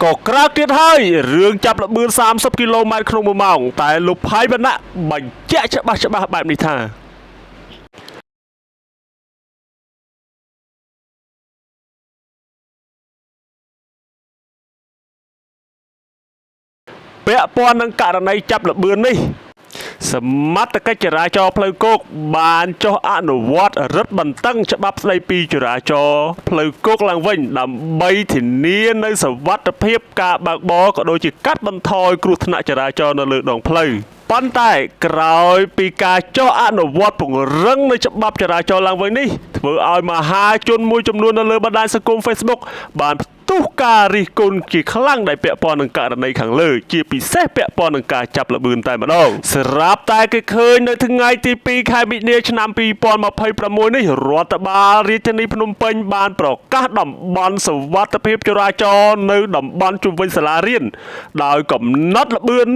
ก็กราบទៀតហើយរឿងចាប់លបឿន30គីឡូម៉ែត្រក្នុង1ម៉ោងតែលោកផៃបណ្ណៈបញ្ជាក់ច្បាស់បែបនេះថាពាក់ព័ន្ធនឹងករណីចាប់លបឿននេះសមត្ថកិច្ចចរាចរណ៍ផ្លូវគោកបានចុះអនុវត្តរឹតបន្តឹងច្បាប់ស្តីពីចរាចរណ៍ផ្លូវគោកឡើងវិញដើម្បីធានានូវសុវត្ថិភាពការបើកបរក៏ដូចជាកាត់បន្ថយគ្រោះថ្នាក់ចរាចរណ៍នៅលើដងផ្លូវប៉ុន្តែក្រោយពីការចុះអនុវត្តពង្រឹងនៃច្បាប់ចរាចរណ៍ឡើងវិញនេះធ្វើឲ្យមហាជនមួយចំនួននៅលើបណ្ដាញសង្គម Facebook បានផ្ទុះការរិះគន់ជាខ្លាំងដែលពាក់ព័ន្ធនឹងករណីខាងលើជាពិសេសពាក់ព័ន្ធនឹងការចាប់លបឿនតែម្ដងស្រាប់តែគេឃើញនៅថ្ងៃទី2ខែមិនិនាឆ្នាំ2026នេះរដ្ឋបាលរាជធានីភ្នំពេញបានប្រកាសតំបន់សុវត្ថិភាពចរាចរណ៍នៅតំបន់ជុំវិញសាលារៀនដោយកំណត់ល្បឿន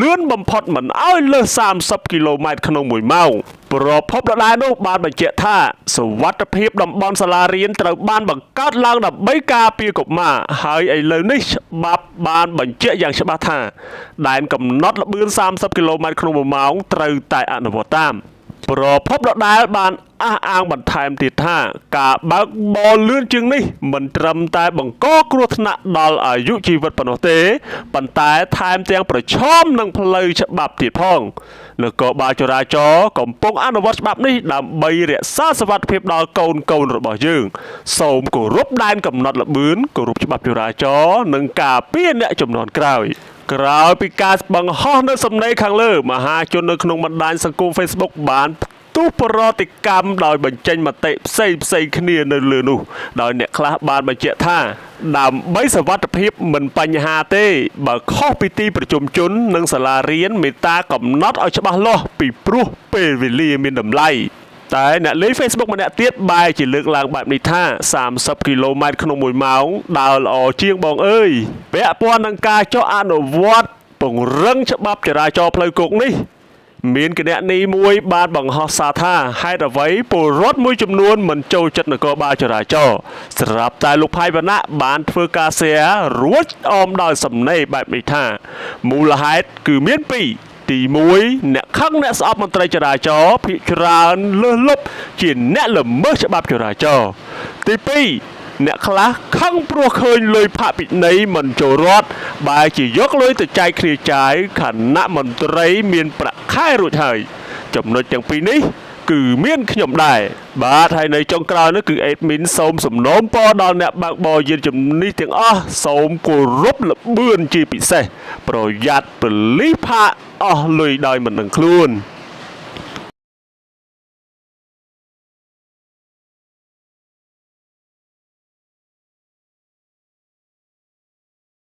លឿនបំផុតមិនឲ្យលើស30គីឡូម៉ែត្រក្នុង1ម៉ោងប្រភពដដែលនោះបានបញ្ជាក់ថាសុវត្ថិភាពតំបន់សាលារៀនត្រូវបានបង្កើតឡើងដើម្បីការពារកុមារហើយឥឡូវនេះច្បាប់បានបញ្ជាក់យ៉ាងច្បាស់ថាដែនកំណត់ល្បឿន30គីឡូម៉ែត្រក្នុង1ម៉ោងត្រូវតែអនុវត្តតាមប្រភពដដែលបានអះអាងបន្ថែមទៀតថាការបើកបរលឿនជាងនេះមិនត្រឹមតែបង្កគ្រោះថ្នាក់ដល់អាយុជីវិតប៉ុណ្ណោះទេប៉ុន្តែថែមទាំងប្រឈមនឹងផ្លូវច្បាប់ទៀតផងនគរបាលចរាចរណ៍កំពុងអនុវត្តច្បាប់នេះដើម្បីរក្សាសុវត្ថិភាពដល់កូនរបស់យើងសូមគោរពដែនកំណត់ល្បឿនគោរពច្បាប់ចរាចរណ៍និងការពារអ្នកជំនាន់ក្រោយក្រោយពីការបង្ហោះនៅសំណេរខាងលើមហាជននៅក្នុងបណ្ដាញសង្គម Facebook បានទូប្រតិកម្មដោយបញ្ចេញមតិផ្សេងគ្នានៅលើនោះដោយអ្នកខ្លះបានបញ្ជាក់ថាដើម្បីសុវត្ថិភាពមិនបញ្ហាទេបើខុសពីទីប្រជុំជននិងសាលារៀនមេត្តាកំណត់ឲ្យច្បាស់លាស់ពីព្រោះពេលវេលាមានតម្លៃតែអ្នកលេង Facebook ម្នាក់ទៀតបែរជាលើកឡើងបែបនេះថា30គីឡូម៉ែត្រក្នុង1ម៉ោងដើរល្អជាងបងអើយពាក់ព័ន្ធនឹងការចុះអនុវត្តពង្រឹងច្បាប់ចរាចរណ៍ផ្លូវគោកនេះមានគណនីមួយបានបង្ហោះសារថាហេតុអ្វីពលរដ្ឋមួយចំនួនមិនចូលចិត្តនគរបាលចរាចរណ៍ស្រាប់តែលោកផៃវណ្ណៈបានធ្វើការ share រួចអមដោយសំណេរបែបនេះថាមូលហេតុគឺមានពីរទី1អ្នកខឹងអ្នកស្អប់មន្ត្រីចរាចរណ៍ភាគច្រើនលើសលប់ជាអ្នកល្មើសច្បាប់ចរាចរណ៍ទី2អ្នកខ្លះខឹងព្រោះឃើញលុយផាកពិន័យមិនចូលរដ្ឋបែរជាយកលុយទៅចែកគ្នាចាយខណៈមន្ត្រីមានប្រាក់ខែរួចហើយចំណុចទាំងពីរនេះគឺមានខ្ញុំដែរបាទហើយនៅចុងក្រោយនោះគឺ admin សូមសំណូមពរដល់អ្នកបើកបរយានជំនិះទាំងអស់សូមគោរពល្បឿនជាពិសេសប្រយ័ត្នប៉ូលីសផាកអស់លុយដោយមិនដឹងខ្លួន